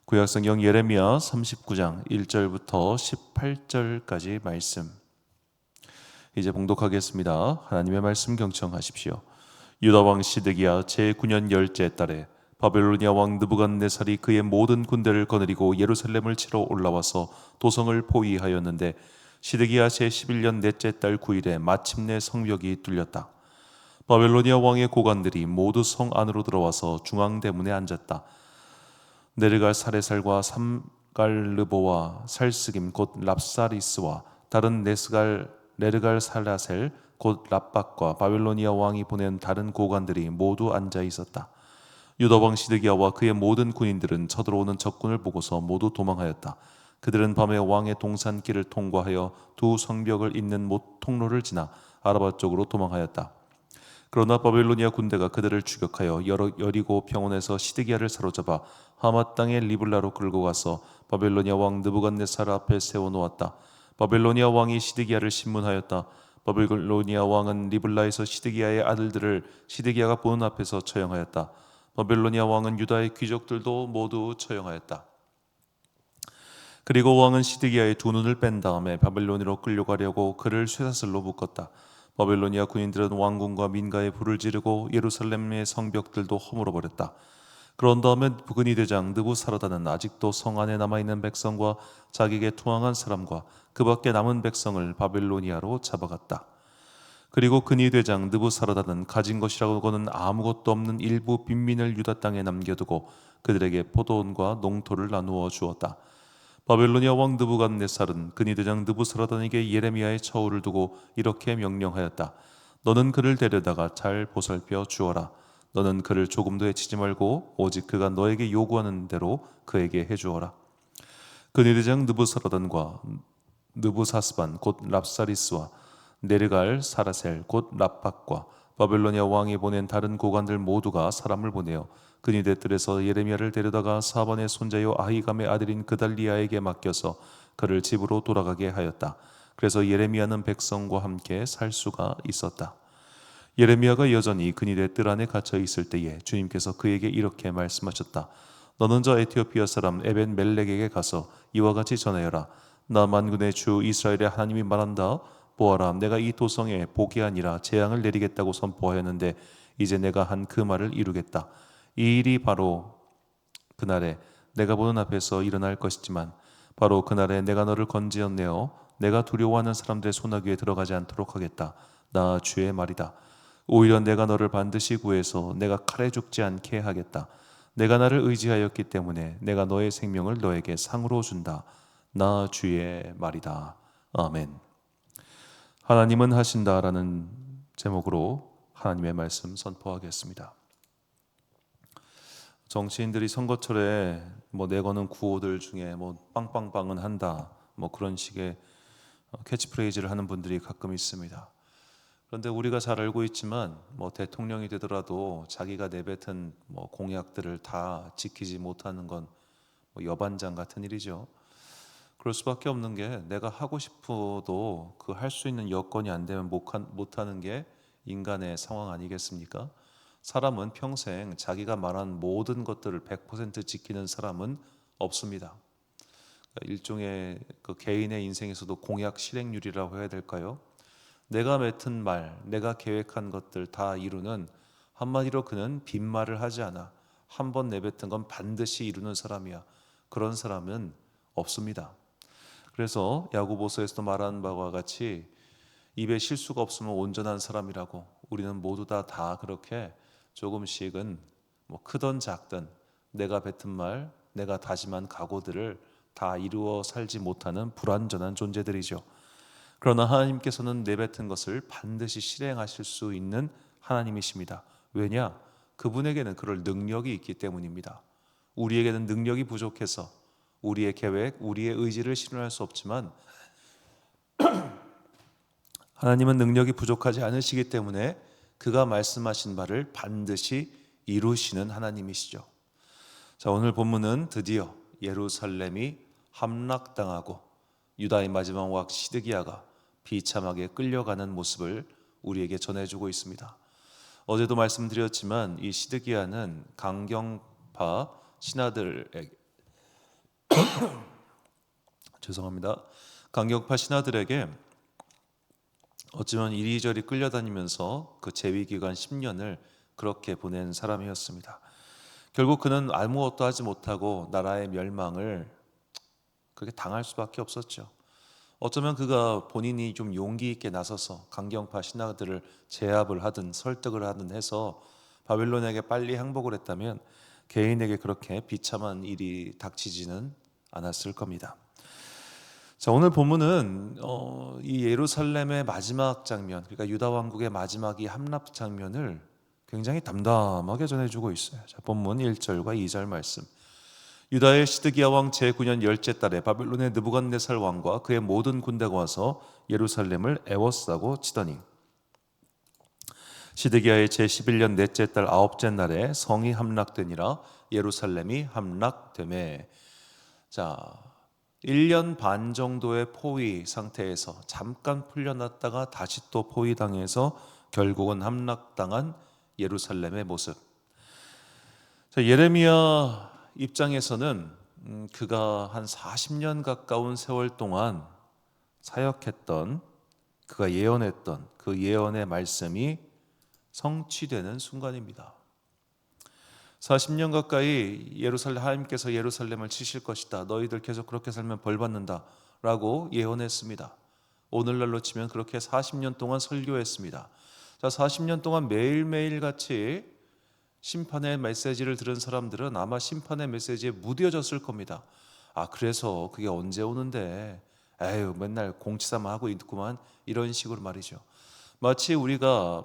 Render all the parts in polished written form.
구약성경 예레미야 39장 1절부터 18절까지 말씀 이제 봉독하겠습니다. 하나님의 말씀 경청하십시오. 유다 왕 시드기야 제9년 열째 달에 바벨로니아 왕 느부갓네살이 그의 모든 군대를 거느리고 예루살렘을 치러 올라와서 도성을 포위하였는데 시드기야 제11년 넷째 달 9일에 마침내 성벽이 뚫렸다. 바벨로니아 왕의 고관들이 모두 성 안으로 들어와서 중앙대문에 앉았다. 네르갈 사레살과 삼갈르보와 살스김 곧 랍사리스와 다른 네르갈 살라셀 곧 랍박과 바벨로니아 왕이 보낸 다른 고관들이 모두 앉아 있었다. 유다 왕 시드기야와 그의 모든 군인들은 쳐들어오는 적군을 보고서 모두 도망하였다. 그들은 밤에 왕의 동산길을 통과하여 두 성벽을 잇는 통로를 지나 아라바 쪽으로 도망하였다. 그러나 바벨로니아 군대가 그들을 추격하여 여리고 평원에서 시드기야를 사로잡아 하맛 땅의 리블라로 끌고 가서 바벨로니아 왕 느부갓네살 앞에 세워놓았다. 바벨로니아 왕이 시드기야를 신문하였다. 바벨로니아 왕은 리블라에서 시드기야의 아들들을 시드기야가 보는 앞에서 처형하였다. 바벨로니아 왕은 유다의 귀족들도 모두 처형하였다. 그리고 왕은 시드기야의 두 눈을 뺀 다음에 바벨론으로 끌려가려고 그를 쇠사슬로 묶었다. 바벨로니아 군인들은 왕궁과 민가에 불을 지르고 예루살렘의 성벽들도 허물어 버렸다. 그런 다음에 부근이 대장 느부사라다는 아직도 성 안에 남아있는 백성과 자기에게 투항한 사람과 그 밖에 남은 백성을 바벨로니아로 잡아갔다. 그리고 근위 대장 느부사라다는 가진 것이라고는 아무것도 없는 일부 빈민을 유다 땅에 남겨두고 그들에게 포도원과 농토를 나누어 주었다. 바벨로니아 왕 느부갓네살은 근위 대장 느부사라단에게 예레미야의 처우를 두고 이렇게 명령하였다. 너는 그를 데려다가 잘 보살펴 주어라. 너는 그를 조금도 해치지 말고 오직 그가 너에게 요구하는 대로 그에게 해주어라. 근위 대장 느부사라단과 느부사스반 곧 랍사리스와 네르갈 사라셀 곧 랍박과 바벨로니아 왕이 보낸 다른 고관들 모두가 사람을 보내어 근위대 뜰에서 예레미야를 데려다가 사반의 손자요 아히감의 아들인 그달리야에게 맡겨서 그를 집으로 돌아가게 하였다. 그래서 예레미야는 백성과 함께 살 수가 있었다. 예레미야가 여전히 근위대 뜰 안에 갇혀 있을 때에 주님께서 그에게 이렇게 말씀하셨다. 너는 저 에티오피아 사람 에벤 멜렉에게 가서 이와 같이 전하여라. 나 만군의 주 이스라엘의 하나님이 말한다. 보아라, 내가 이 도성에 복이 아니라 재앙을 내리겠다고 선포하였는데 이제 내가 한 그 말을 이루겠다. 이 일이 바로 그날에 내가 보는 앞에서 일어날 것이지만 바로 그날에 내가 너를 건지어내어 내가 두려워하는 사람들의 소나기에 들어가지 않도록 하겠다. 나 주의 말이다. 오히려 내가 너를 반드시 구해서 내가 칼에 죽지 않게 하겠다. 내가 나를 의지하였기 때문에 내가 너의 생명을 너에게 상으로 준다. 나 주의 말이다. 아멘. 하나님은 하신다라는 제목으로 하나님의 말씀 선포하겠습니다. 정치인들이 선거철에 내거는 구호들 중에 빵빵빵은 한다 그런 식의 캐치프레이즈를 하는 분들이 가끔 있습니다. 그런데 우리가 잘 알고 있지만 대통령이 되더라도 자기가 내뱉은 공약들을 다 지키지 못하는 건 여반장 같은 일이죠. 그럴 수밖에 없는 게 내가 하고 싶어도 그 할 수 있는 여건이 안 되면 못하는 게 인간의 상황 아니겠습니까? 사람은 평생 자기가 말한 모든 것들을 100% 지키는 사람은 없습니다. 일종의 그 개인의 인생에서도 공약 실행률이라고 해야 될까요? 내가 맺은 말, 내가 계획한 것들 다 이루는, 한마디로 그는 빈말을 하지 않아. 한 번 내뱉은 건 반드시 이루는 사람이야. 그런 사람은 없습니다. 그래서 야고보서에서도 말한 바와 같이 입에 실수가 없으면 온전한 사람이라고, 우리는 모두 다 그렇게 조금씩은 크든 작든 내가 뱉은 말, 내가 다짐한 각오들을 다 이루어 살지 못하는 불완전한 존재들이죠. 그러나 하나님께서는 내뱉은 것을 반드시 실행하실 수 있는 하나님이십니다. 왜냐? 그분에게는 그럴 능력이 있기 때문입니다. 우리에게는 능력이 부족해서 우리의 계획, 우리의 의지를 실현할 수 없지만 하나님은 능력이 부족하지 않으시기 때문에 그가 말씀하신 바를 반드시 이루시는 하나님이시죠. 자, 오늘 본문은 드디어 예루살렘이 함락당하고 유다의 마지막 왕 시드기야가 비참하게 끌려가는 모습을 우리에게 전해주고 있습니다. 어제도 말씀드렸지만 이 시드기야는 강경파 신하들에게 죄송합니다. 강경파 신하들에게 어쩌면 이리저리 끌려다니면서 그 재위기간 10년을 그렇게 보낸 사람이었습니다. 결국 그는 아무것도 하지 못하고 나라의 멸망을 그렇게 당할 수밖에 없었죠. 어쩌면 그가 본인이 좀 용기 있게 나서서 강경파 신하들을 제압을 하든 설득을 하든 해서 바벨론에게 빨리 항복을 했다면 개인에게 그렇게 비참한 일이 닥치지는 않았을 겁니다. 자, 오늘 본문은 이 예루살렘의 마지막 장면, 그러니까 유다 왕국의 마지막 이 함락 장면을 굉장히 담담하게 전해주고 있어요. 자, 본문 1절과 2절 말씀. 유다의 시드기야 왕 제9년 열째 달에 바벨론의 느부갓네살 왕과 그의 모든 군대가 와서 예루살렘을 애워싸고 치더니 시드기야의 제11년 넷째 달 아홉째 날에 성이 함락되니라. 예루살렘이 함락되매. 자, 1년 반 정도의 포위 상태에서 잠깐 풀려났다가 다시 또 포위당해서 결국은 함락당한 예루살렘의 모습. 자, 예레미야 입장에서는 그가 한 40년 가까운 세월 동안 사역했던, 그가 예언했던 그 예언의 말씀이 성취되는 순간입니다. 40년 가까이 하나님께서 예루살렘을 치실 것이다, 너희들 계속 그렇게 살면 벌 받는다 라고 예언했습니다. 오늘날로 치면 그렇게 40년 동안 설교했습니다. 자, 40년 동안 매일매일 같이 심판의 메시지를 들은 사람들은 아마 심판의 메시지에 무뎌졌을 겁니다. 그래서 그게 언제 오는데, 에휴 맨날 공치사만 하고 있구만, 이런 식으로 말이죠. 마치 우리가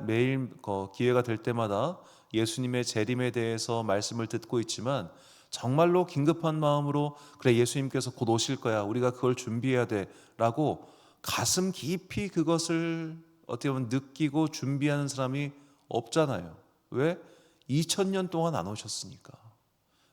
매일 기회가 될 때마다 예수님의 재림에 대해서 말씀을 듣고 있지만 정말로 긴급한 마음으로 그래 예수님께서 곧 오실 거야, 우리가 그걸 준비해야 돼 라고 가슴 깊이 그것을 어떻게 보면 느끼고 준비하는 사람이 없잖아요. 왜? 2000년 동안 안 오셨으니까.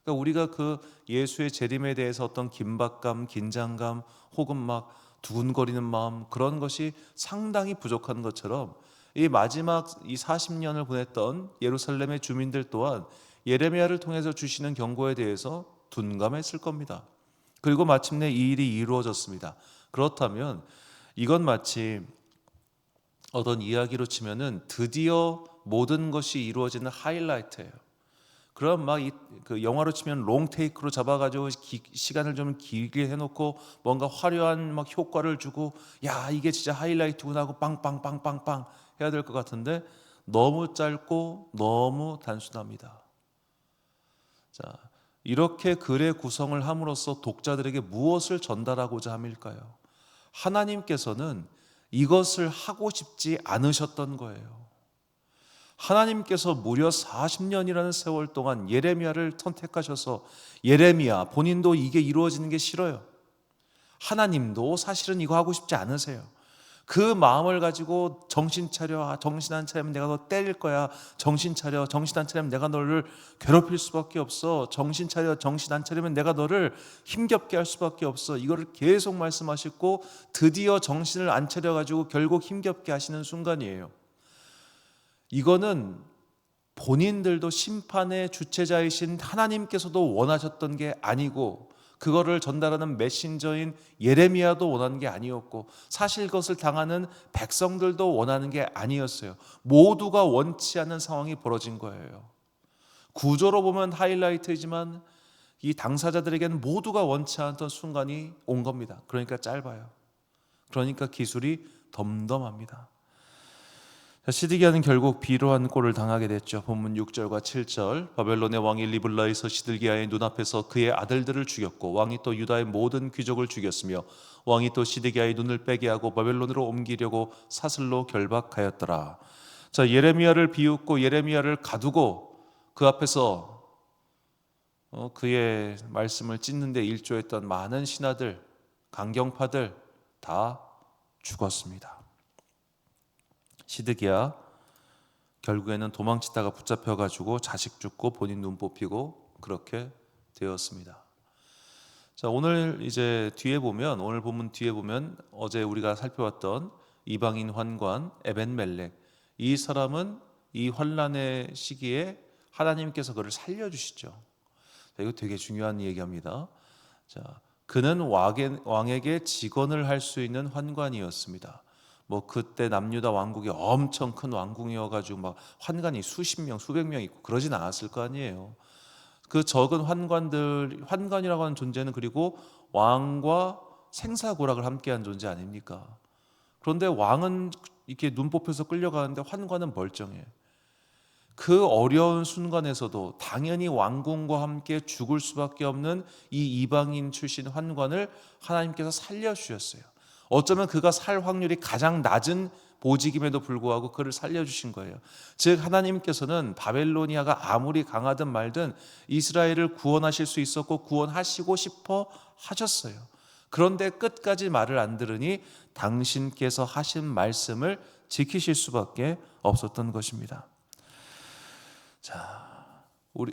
그러니까 우리가 그 예수의 재림에 대해서 어떤 긴박감, 긴장감, 혹은 막 두근거리는 마음, 그런 것이 상당히 부족한 것처럼 이 마지막 이 40년을 보냈던 예루살렘의 주민들 또한 예레미야를 통해서 주시는 경고에 대해서 둔감했을 겁니다. 그리고 마침내 이 일이 이루어졌습니다. 그렇다면 이건 마치 어떤 이야기로 치면은 드디어 모든 것이 이루어지는 하이라이트예요. 그럼 막 그 영화로 치면 롱테이크로 잡아가지고 시간을 좀 길게 해놓고 뭔가 화려한 막 효과를 주고, 야 이게 진짜 하이라이트구나 하고 빵빵빵빵빵 해야 될 것 같은데 너무 짧고 너무 단순합니다. 자, 이렇게 글의 구성을 함으로써 독자들에게 무엇을 전달하고자 함일까요? 하나님께서는 이것을 하고 싶지 않으셨던 거예요. 하나님께서 무려 40년이라는 세월 동안 예레미야를 선택하셔서, 예레미야 본인도 이게 이루어지는 게 싫어요. 하나님도 사실은 이거 하고 싶지 않으세요. 그 마음을 가지고 정신 차려, 정신 안 차리면 내가 너 때릴 거야, 정신 차려, 정신 안 차리면 내가 너를 괴롭힐 수밖에 없어, 정신 차려, 정신 안 차리면 내가 너를 힘겹게 할 수밖에 없어, 이거를 계속 말씀하시고 드디어 정신을 안 차려가지고 결국 힘겹게 하시는 순간이에요. 이거는 본인들도 심판의 주체자이신 하나님께서도 원하셨던 게 아니고, 그거를 전달하는 메신저인 예레미야도 원하는 게 아니었고, 사실 그것을 당하는 백성들도 원하는 게 아니었어요. 모두가 원치 않는 상황이 벌어진 거예요. 구조로 보면 하이라이트이지만 이 당사자들에게는 모두가 원치 않았던 순간이 온 겁니다. 그러니까 짧아요. 그러니까 기술이 덤덤합니다. 시드기야는 결국 비로한 꼴을 당하게 됐죠. 본문 6절과 7절. 바벨론의 왕이 리블라에서 시드기야의 눈앞에서 그의 아들들을 죽였고 왕이 또 유다의 모든 귀족을 죽였으며 왕이 또 시드기야의 눈을 빼게 하고 바벨론으로 옮기려고 사슬로 결박하였더라. 자, 예레미야를 비웃고 예레미야를 가두고 그 앞에서 그의 말씀을 찢는데 일조했던 많은 신하들, 강경파들 다 죽었습니다. 시드기야 결국에는 도망치다가 붙잡혀가지고 자식 죽고 본인 눈 뽑히고 그렇게 되었습니다. 자, 오늘 이제 뒤에 보면, 오늘 본문 뒤에 보면 어제 우리가 살펴봤던 이방인 환관 에벤멜렉, 이 사람은 이 환란의 시기에 하나님께서 그를 살려주시죠. 자, 이거 되게 중요한 얘기합니다. 자, 그는 왕에게 직언을 할 수 있는 환관이었습니다. 뭐 그때 남유다 왕국이 엄청 큰 왕궁이어가지고 막 환관이 수십 명, 수백 명 있고 그러진 않았을 거 아니에요. 그 적은 환관이라고 하는 존재는 그리고 왕과 생사고락을 함께한 존재 아닙니까? 그런데 왕은 이렇게 눈 뽑혀서 끌려가는데 환관은 멀쩡해. 그 어려운 순간에서도 당연히 왕궁과 함께 죽을 수밖에 없는 이 이방인 출신 환관을 하나님께서 살려주셨어요. 어쩌면 그가 살 확률이 가장 낮은 보직임에도 불구하고 그를 살려주신 거예요. 즉 하나님께서는 바벨로니아가 아무리 강하든 말든 이스라엘을 구원하실 수 있었고 구원하시고 싶어 하셨어요. 그런데 끝까지 말을 안 들으니 당신께서 하신 말씀을 지키실 수밖에 없었던 것입니다.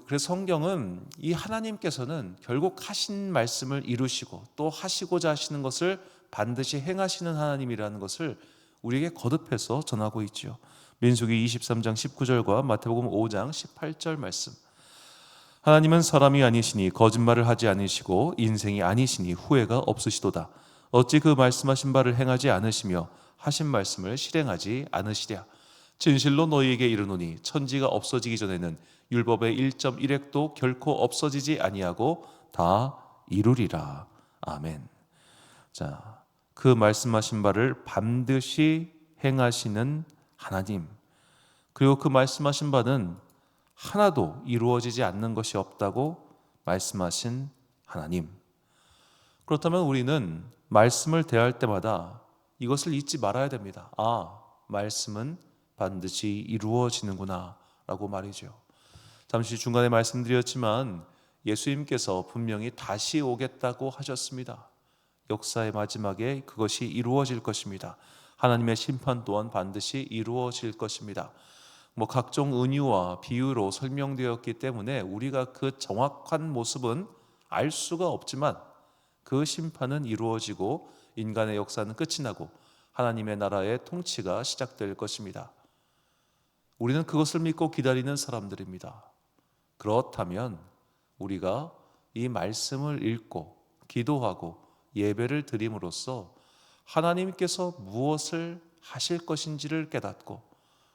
그래서 성경은 이 하나님께서는 결국 하신 말씀을 이루시고 또 하시고자 하시는 것을 반드시 행하시는 하나님이라는 것을 우리에게 거듭해서 전하고 있죠. 민수기 23장 19절과 마태복음 5장 18절 말씀. 하나님은 사람이 아니시니 거짓말을 하지 않으시고 인생이 아니시니 후회가 없으시도다. 어찌 그 말씀하신 바를 행하지 않으시며 하신 말씀을 실행하지 않으시랴. 진실로 너희에게 이르노니 천지가 없어지기 전에는 율법의 1.1획도 결코 없어지지 아니하고 다 이루리라. 아멘. 자, 그 말씀하신 바를 반드시 행하시는 하나님, 그리고 그 말씀하신 바는 하나도 이루어지지 않는 것이 없다고 말씀하신 하나님. 그렇다면 우리는 말씀을 대할 때마다 이것을 잊지 말아야 됩니다. 말씀은 반드시 이루어지는구나 라고 말이죠. 잠시 중간에 말씀드렸지만 예수님께서 분명히 다시 오겠다고 하셨습니다. 역사의 마지막에 그것이 이루어질 것입니다. 하나님의 심판 또한 반드시 이루어질 것입니다. 각종 은유와 비유로 설명되었기 때문에 우리가 그 정확한 모습은 알 수가 없지만 그 심판은 이루어지고 인간의 역사는 끝이 나고 하나님의 나라의 통치가 시작될 것입니다. 우리는 그것을 믿고 기다리는 사람들입니다. 그렇다면 우리가 이 말씀을 읽고 기도하고 예배를 드림으로써 하나님께서 무엇을 하실 것인지를 깨닫고,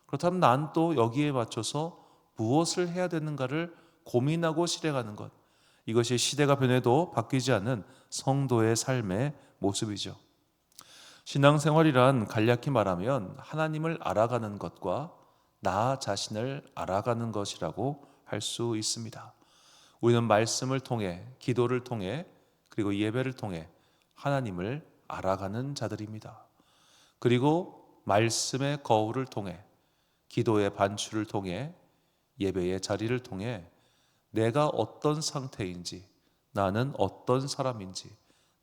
그렇다면 난 또 여기에 맞춰서 무엇을 해야 되는가를 고민하고 실행하는 것, 이것이 시대가 변해도 바뀌지 않는 성도의 삶의 모습이죠. 신앙생활이란 간략히 말하면 하나님을 알아가는 것과 나 자신을 알아가는 것이라고 할 수 있습니다. 우리는 말씀을 통해, 기도를 통해, 그리고 예배를 통해 하나님을 알아가는 자들입니다. 그리고 말씀의 거울을 통해, 기도의 반추를 통해, 예배의 자리를 통해 내가 어떤 상태인지, 나는 어떤 사람인지,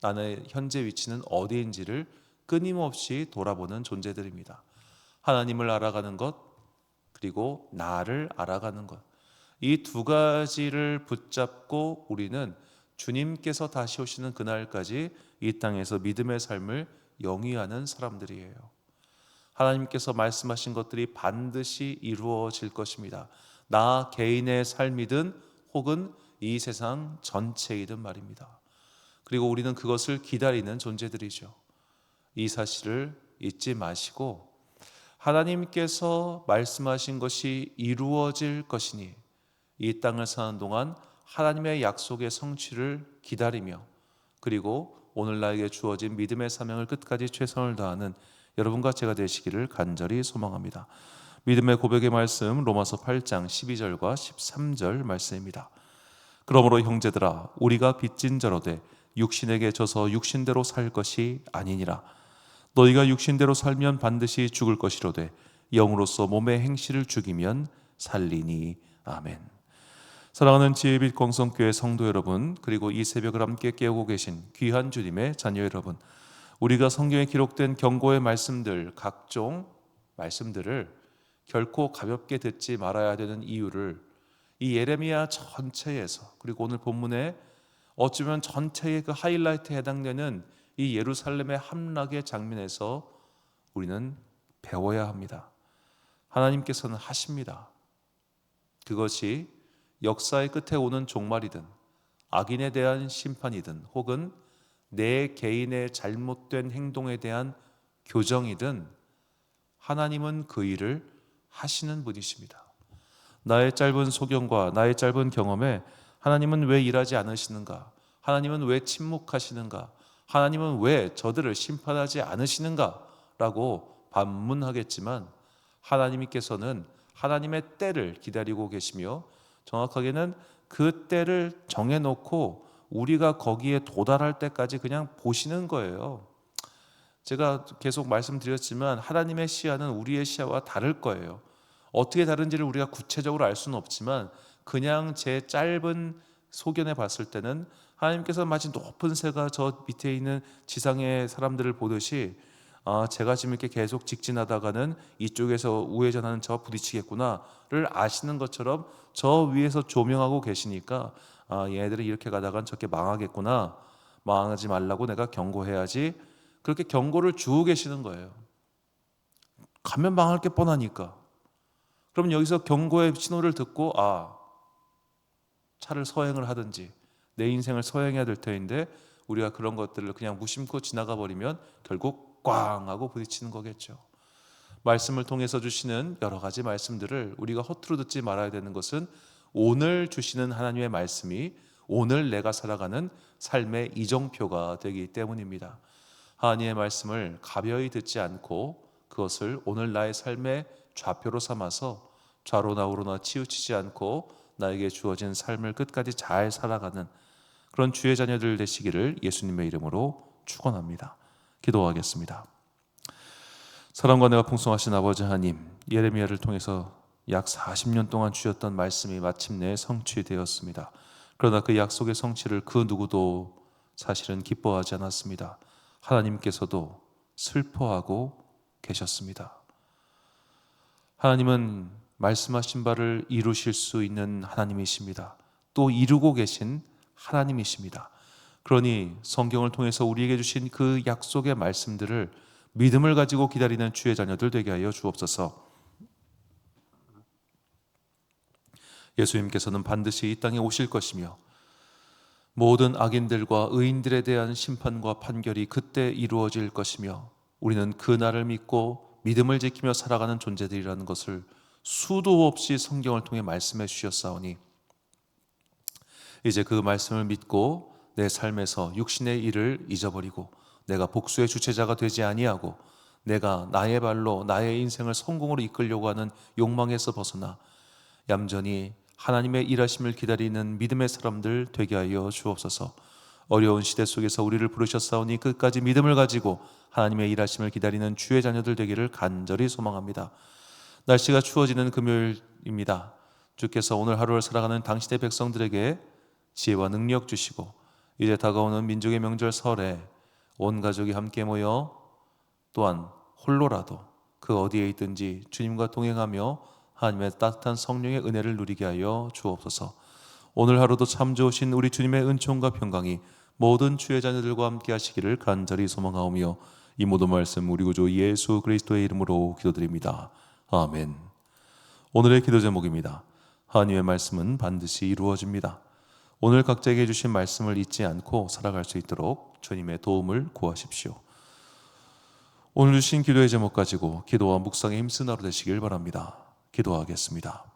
나의 현재 위치는 어디인지를 끊임없이 돌아보는 존재들입니다. 하나님을 알아가는 것, 그리고 나를 알아가는 것, 이 두 가지를 붙잡고 우리는 주님께서 다시 오시는 그날까지 이 땅에서 믿음의 삶을 영위하는 사람들이에요. 하나님께서 말씀하신 것들이 반드시 이루어질 것입니다. 나 개인의 삶이든 혹은 이 세상 전체이든 말입니다. 그리고 우리는 그것을 기다리는 존재들이죠. 이 사실을 잊지 마시고 하나님께서 말씀하신 것이 이루어질 것이니 이 땅을 사는 동안 하나님의 약속의 성취를 기다리며, 그리고 오늘 나에게 주어진 믿음의 사명을 끝까지 최선을 다하는 여러분과 제가 되시기를 간절히 소망합니다. 믿음의 고백의 말씀 로마서 8장 12절과 13절 말씀입니다. 그러므로 형제들아 우리가 빚진 자로되 육신에게 져서 육신대로 살 것이 아니니라. 너희가 육신대로 살면 반드시 죽을 것이로되 영으로서 몸의 행실을 죽이면 살리니. 아멘. 사랑하는 지혜빛 공성교회 성도 여러분, 그리고 이 새벽을 함께 깨우고 계신 귀한 주님의 자녀 여러분, 우리가 성경에 기록된 경고의 말씀들, 각종 말씀들을 결코 가볍게 듣지 말아야 되는 이유를 이 예레미야 전체에서, 그리고 오늘 본문에 어쩌면 전체의 그 하이라이트에 해당되는 이 예루살렘의 함락의 장면에서 우리는 배워야 합니다. 하나님께서는 하십니다. 그것이 역사의 끝에 오는 종말이든 악인에 대한 심판이든 혹은 내 개인의 잘못된 행동에 대한 교정이든 하나님은 그 일을 하시는 분이십니다. 나의 짧은 소견과 나의 짧은 경험에 하나님은 왜 일하지 않으시는가? 하나님은 왜 침묵하시는가? 하나님은 왜 저들을 심판하지 않으시는가? 라고 반문하겠지만 하나님께서는 하나님의 때를 기다리고 계시며 정확하게는 그 때를 정해놓고 우리가 거기에 도달할 때까지 그냥 보시는 거예요. 제가 계속 말씀드렸지만 하나님의 시야는 우리의 시야와 다를 거예요. 어떻게 다른지를 우리가 구체적으로 알 수는 없지만 그냥 제 짧은 소견에 봤을 때는 하나님께서 마치 높은 새가 저 밑에 있는 지상의 사람들을 보듯이 제가 지금 이렇게 계속 직진하다가는 이쪽에서 우회전하는 저와 부딪히겠구나를 아시는 것처럼 저 위에서 조명하고 계시니까 얘네들이 이렇게 가다간 저렇게 망하겠구나, 망하지 말라고 내가 경고해야지, 그렇게 경고를 주고 계시는 거예요. 가면 망할 게 뻔하니까. 그럼 여기서 경고의 신호를 듣고 차를 서행을 하든지 내 인생을 서행해야 될 터인데 우리가 그런 것들을 그냥 무심코 지나가 버리면 결국 꽝 하고 부딪히는 거겠죠. 말씀을 통해서 주시는 여러 가지 말씀들을 우리가 허투루 듣지 말아야 되는 것은 오늘 주시는 하나님의 말씀이 오늘 내가 살아가는 삶의 이정표가 되기 때문입니다. 하나님의 말씀을 가벼이 듣지 않고 그것을 오늘 나의 삶의 좌표로 삼아서 좌로나 우로나 치우치지 않고 나에게 주어진 삶을 끝까지 잘 살아가는 그런 주의 자녀들 되시기를 예수님의 이름으로 축원합니다. 기도하겠습니다. 사랑과 은혜가 풍성하신 아버지 하나님, 예레미야를 통해서 약 40년 동안 주셨던 말씀이 마침내 성취되었습니다. 그러나 그 약속의 성취를 그 누구도 사실은 기뻐하지 않았습니다. 하나님께서도 슬퍼하고 계셨습니다. 하나님은 말씀하신 바를 이루실 수 있는 하나님이십니다. 또 이루고 계신 하나님이십니다. 그러니 성경을 통해서 우리에게 주신 그 약속의 말씀들을 믿음을 가지고 기다리는 주의 자녀들 되게 하여 주옵소서. 예수님께서는 반드시 이 땅에 오실 것이며 모든 악인들과 의인들에 대한 심판과 판결이 그때 이루어질 것이며 우리는 그 날을 믿고 믿음을 지키며 살아가는 존재들이라는 것을 수도 없이 성경을 통해 말씀해 주셨사오니 이제 그 말씀을 믿고 내 삶에서 육신의 일을 잊어버리고 내가 복수의 주체자가 되지 아니하고 내가 나의 발로 나의 인생을 성공으로 이끌려고 하는 욕망에서 벗어나 얌전히 하나님의 일하심을 기다리는 믿음의 사람들 되게 하여 주옵소서. 어려운 시대 속에서 우리를 부르셨사오니 끝까지 믿음을 가지고 하나님의 일하심을 기다리는 주의 자녀들 되기를 간절히 소망합니다. 날씨가 추워지는 금요일입니다. 주께서 오늘 하루를 살아가는 당신의 백성들에게 지혜와 능력 주시고 이제 다가오는 민족의 명절 설에 온 가족이 함께 모여 또한 홀로라도 그 어디에 있든지 주님과 동행하며 하나님의 따뜻한 성령의 은혜를 누리게 하여 주옵소서. 오늘 하루도 참 좋으신 우리 주님의 은총과 평강이 모든 주의 자녀들과 함께 하시기를 간절히 소망하오며 이 모든 말씀 우리 구주 예수 그리스도의 이름으로 기도드립니다. 아멘. 오늘의 기도 제목입니다. 하나님의 말씀은 반드시 이루어집니다. 오늘 각자에게 주신 말씀을 잊지 않고 살아갈 수 있도록 주님의 도움을 구하십시오. 오늘 주신 기도의 제목 가지고 기도와 묵상에 힘쓴 하루 되시길 바랍니다. 기도하겠습니다.